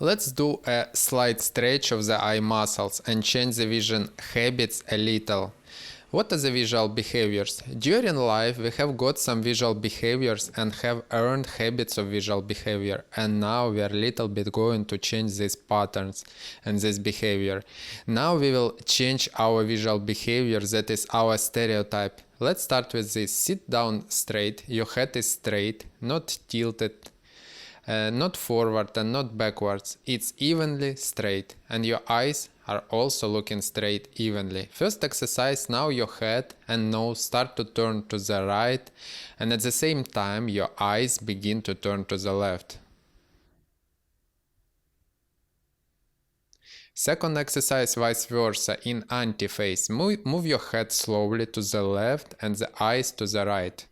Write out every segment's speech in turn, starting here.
Let's do a slight stretch of the eye muscles and change the vision habits a little. What are the visual behaviors? During life we have got some visual behaviors and have earned habits of visual behavior, and now we are a little bit going to change these patterns and this behavior. Now we will change our visual behavior, that is our stereotype. Let's start with this. Sit down straight, your head is straight, not tilted, not forward and not backwards. It's evenly straight, and your eyes are also looking straight evenly. First exercise, now your head and nose start to turn to the right, and at the same time your eyes begin to turn to the left. Second exercise, vice versa, in anti-phase. Move your head slowly to the left and the eyes to the right.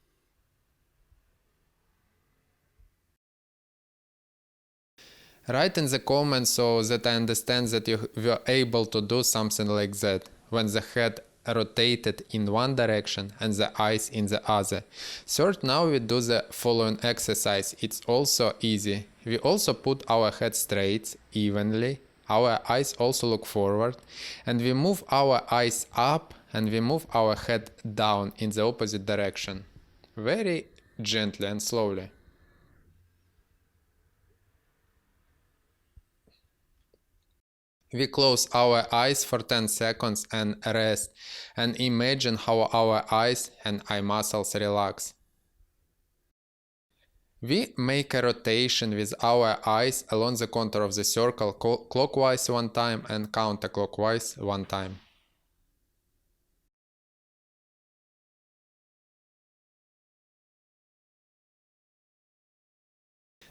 Write in the comments so that I understand that you were able to do something like that, when the head rotated in one direction and the eyes in the other. Third, now we do the following exercise. It's also easy. We also put our head straight, evenly. Our eyes also look forward, and we move our eyes up and we move our head down in the opposite direction. Very gently and slowly. We close our eyes for 10 seconds and rest, and imagine how our eyes and eye muscles relax. We make a rotation with our eyes along the contour of the circle, clockwise one time and counterclockwise one time.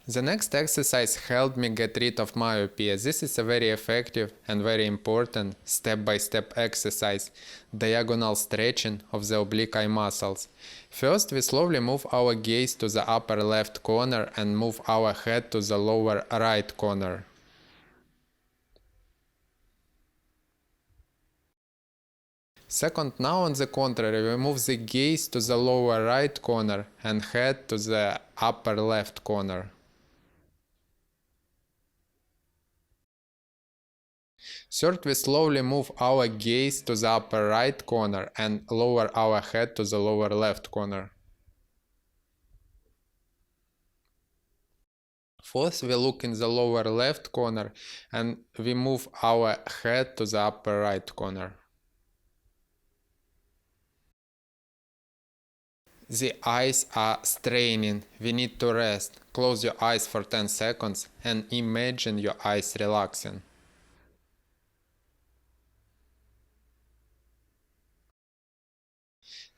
The next exercise helped me get rid of myopia. This is a very effective and very important step-by-step exercise, diagonal stretching of the oblique eye muscles. First, we slowly move our gaze to the upper left corner and move our head to the lower right corner. Second, now on the contrary, we move the gaze to the lower right corner and head to the upper left corner. Third, we slowly move our gaze to the upper right corner and lower our head to the lower left corner. Fourth, we look in the lower left corner and we move our head to the upper right corner. The eyes are straining. We need to rest. Close your eyes for 10 seconds and imagine your eyes relaxing.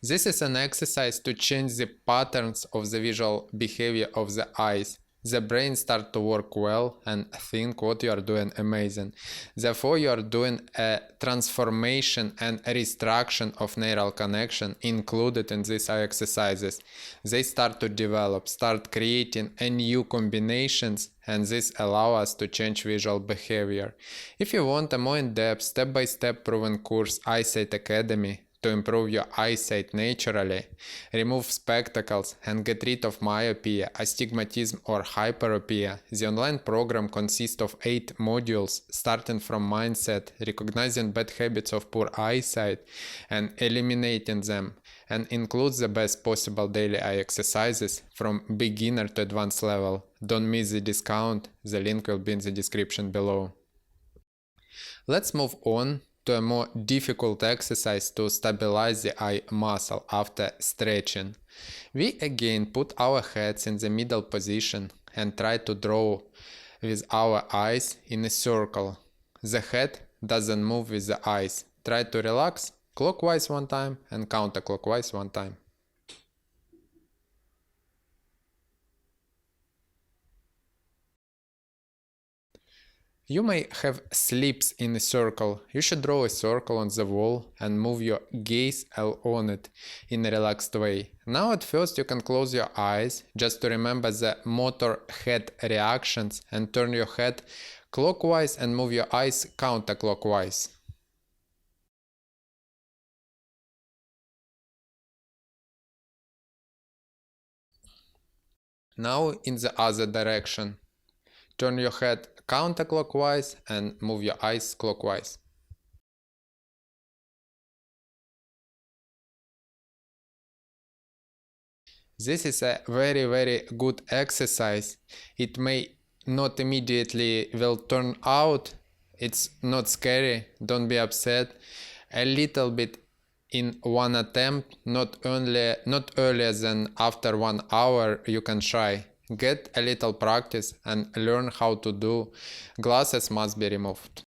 This is an exercise to change the patterns of the visual behavior of the eyes. The brain starts to work well and think what you are doing amazing. Therefore, you are doing a transformation and a restructuring of neural connection included in these eye exercises. They start to develop, start creating a new combinations, and this allows us to change visual behavior. If you want a more in-depth, step-by-step proven course, Eyesight Academy, to improve your eyesight naturally, remove spectacles and get rid of myopia, astigmatism or hyperopia, the online program consists of 8 modules starting from mindset, recognizing bad habits of poor eyesight and eliminating them, and includes the best possible daily eye exercises from beginner to advanced level. Don't miss the discount, the link will be in the description below. Let's move on to a more difficult exercise to stabilize the eye muscle after stretching. We again put our heads in the middle position and try to draw with our eyes in a circle. The head doesn't move with the eyes. Try to relax clockwise one time and counterclockwise one time. You may have slips in a circle. You should draw a circle on the wall and move your gaze on it in a relaxed way. Now at first you can close your eyes just to remember the motor head reactions and turn your head clockwise and move your eyes counterclockwise. Now in the other direction. Turn your head counterclockwise and move your eyes clockwise. This is a very good exercise. It may not immediately will turn out. It's not scary, don't be upset. A little bit in one attempt, not earlier than after 1 hour you can try. Get a little practice and learn how to do. Glasses must be removed.